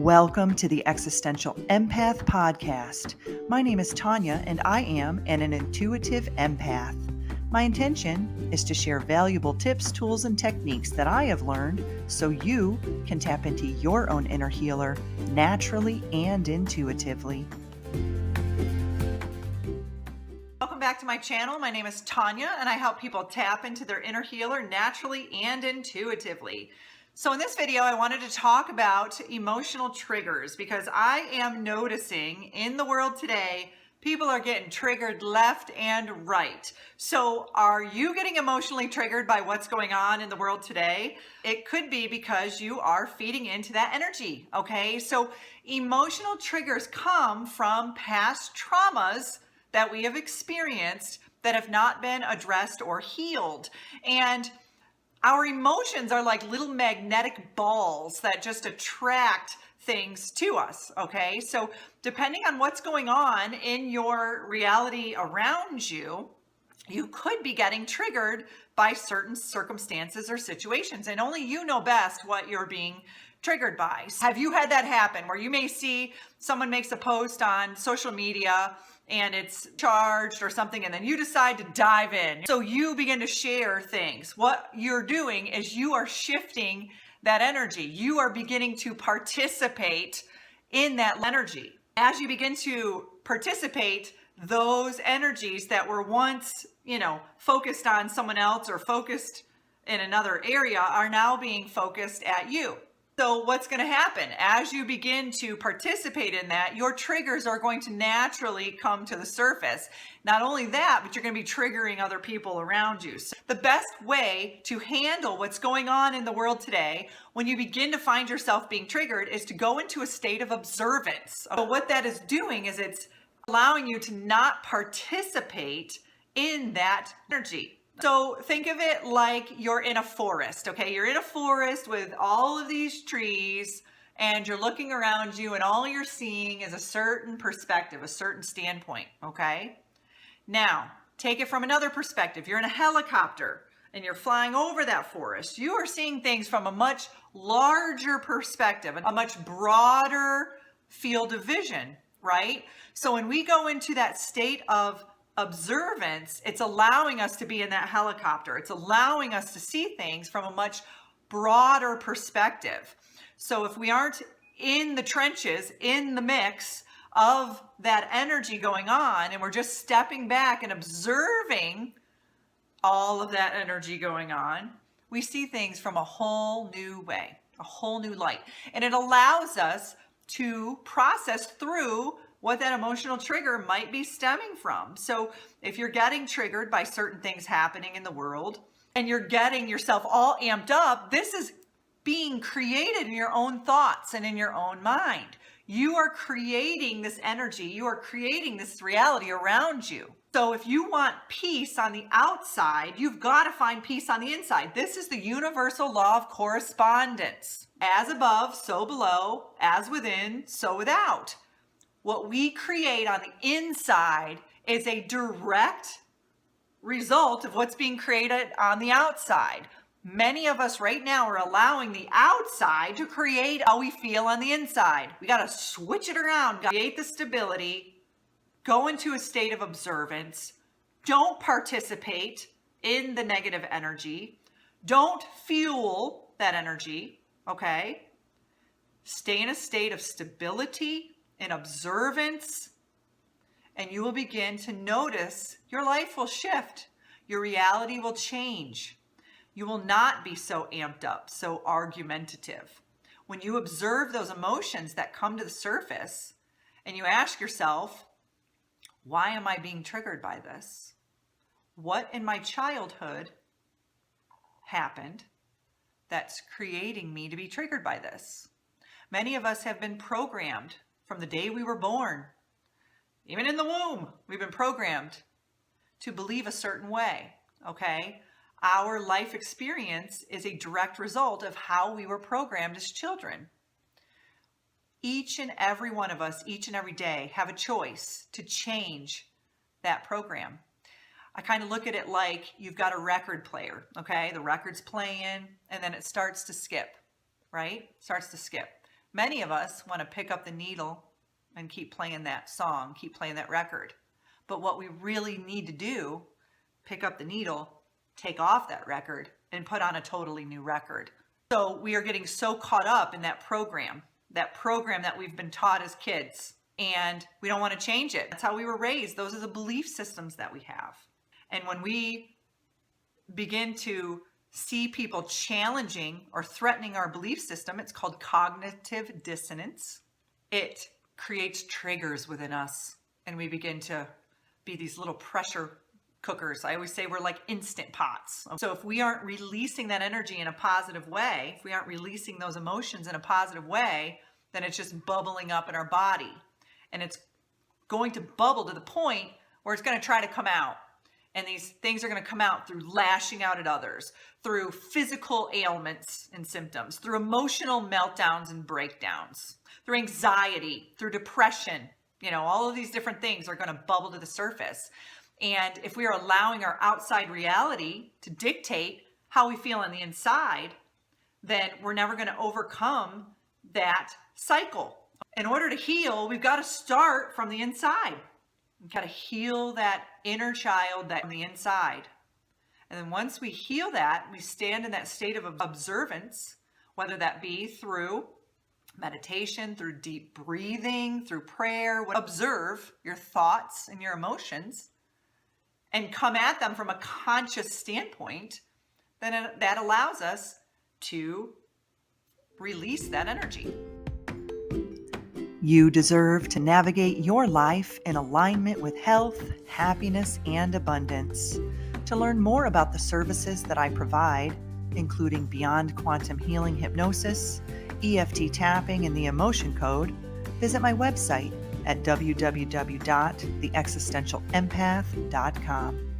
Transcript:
Welcome to the Existential Empath Podcast. My name is Tanya and I am an intuitive empath. My intention is to share valuable tips, tools, and techniques that I have learned so you can tap into your own inner healer naturally and intuitively. Welcome back to my channel. My name is Tanya and I help people tap into their inner healer naturally and intuitively. So in this video, I wanted to talk about emotional triggers because I am noticing in the world today, people are getting triggered left and right. So are you getting emotionally triggered by what's going on in the world today? It could be because you are feeding into that energy, okay? So emotional triggers come from past traumas that we have experienced that have not been addressed or healed. And our emotions are like little magnetic balls that just attract things to us, okay? So depending on what's going on in your reality around you, you could be getting triggered by certain circumstances or situations, and only you know best what you're being triggered by. Have you had that happen where you may see someone makes a post on social media and it's charged or something, and then you decide to dive in? So you begin to share things. What you're doing is you are shifting that energy. You are beginning to participate in that energy. As you begin to participate, those energies that were once, focused on someone else or focused in another area are now being focused at you. So what's going to happen as you begin to participate in that, your triggers are going to naturally come to the surface. Not only that, but you're going to be triggering other people around you. So the best way to handle what's going on in the world today, when you begin to find yourself being triggered, is to go into a state of observance. So what that is doing is it's allowing you to not participate in that energy. So think of it like you're in a forest, okay? You're in a forest with all of these trees and you're looking around you and all you're seeing is a certain perspective, a certain standpoint, okay? Now, take it from another perspective. You're in a helicopter and you're flying over that forest. You are seeing things from a much larger perspective, a much broader field of vision, right? So when we go into that state of observance, it's allowing us to be in that helicopter. It's allowing us to see things from a much broader perspective. So if we aren't in the trenches, in the mix of that energy going on, and we're just stepping back and observing all of that energy going on, we see things from a whole new way, a whole new light. And it allows us to process through what that emotional trigger might be stemming from. So if you're getting triggered by certain things happening in the world and you're getting yourself all amped up, this is being created in your own thoughts and in your own mind. You are creating this energy. You are creating this reality around you. So if you want peace on the outside, you've got to find peace on the inside. This is the universal law of correspondence. As above, so below, as within, so without. What we create on the inside is a direct result of what's being created on the outside. Many of us right now are allowing the outside to create how we feel on the inside. We got to switch it around, create the stability, go into a state of observance. Don't participate in the negative energy. Don't fuel that energy, okay? Stay in a state of stability and observance, and you will begin to notice your life will shift. Your reality will change. You will not be so amped up, so argumentative. When you observe those emotions that come to the surface and you ask yourself, why am I being triggered by this? What in my childhood happened that's creating me to be triggered by this? Many of us have been programmed from the day we were born. Even in the womb, we've been programmed to believe a certain way, okay? Our life experience is a direct result of how we were programmed as children. Each and every one of us, each and every day, have a choice to change that program. I kind of look at it like you've got a record player, okay? The record's playing and then it starts to skip, right? Starts to skip. Many of us want to pick up the needle and keep playing that song, keep playing that record. But what we really need to do, pick up the needle, take off that record, and put on a totally new record. So we are getting so caught up in that program that we've been taught as kids, and we don't want to change it. That's how we were raised. Those are the belief systems that we have. And when we begin to see people challenging or threatening our belief system, it's called cognitive dissonance. It creates triggers within us, and we begin to be these little pressure cookers. I always say we're like instant pots. So if we aren't releasing that energy in a positive way, if we aren't releasing those emotions in a positive way, then it's just bubbling up in our body. And it's going to bubble to the point where it's going to try to come out. And these things are going to come out through lashing out at others, through physical ailments and symptoms, through emotional meltdowns and breakdowns, through anxiety, through depression. All of these different things are going to bubble to the surface. And if we are allowing our outside reality to dictate how we feel on the inside, then we're never going to overcome that cycle. In order to heal, we've got to start from the inside. We've got to heal that inner child from the inside. And then once we heal that, we stand in that state of observance, whether that be through meditation, through deep breathing, through prayer. Observe your thoughts and your emotions and come at them from a conscious standpoint, then that allows us to release that energy. You deserve to navigate your life in alignment with health, happiness, and abundance. To learn more about the services that I provide, including Beyond Quantum Healing Hypnosis, EFT tapping, and the Emotion Code, visit my website at www.theexistentialempath.com.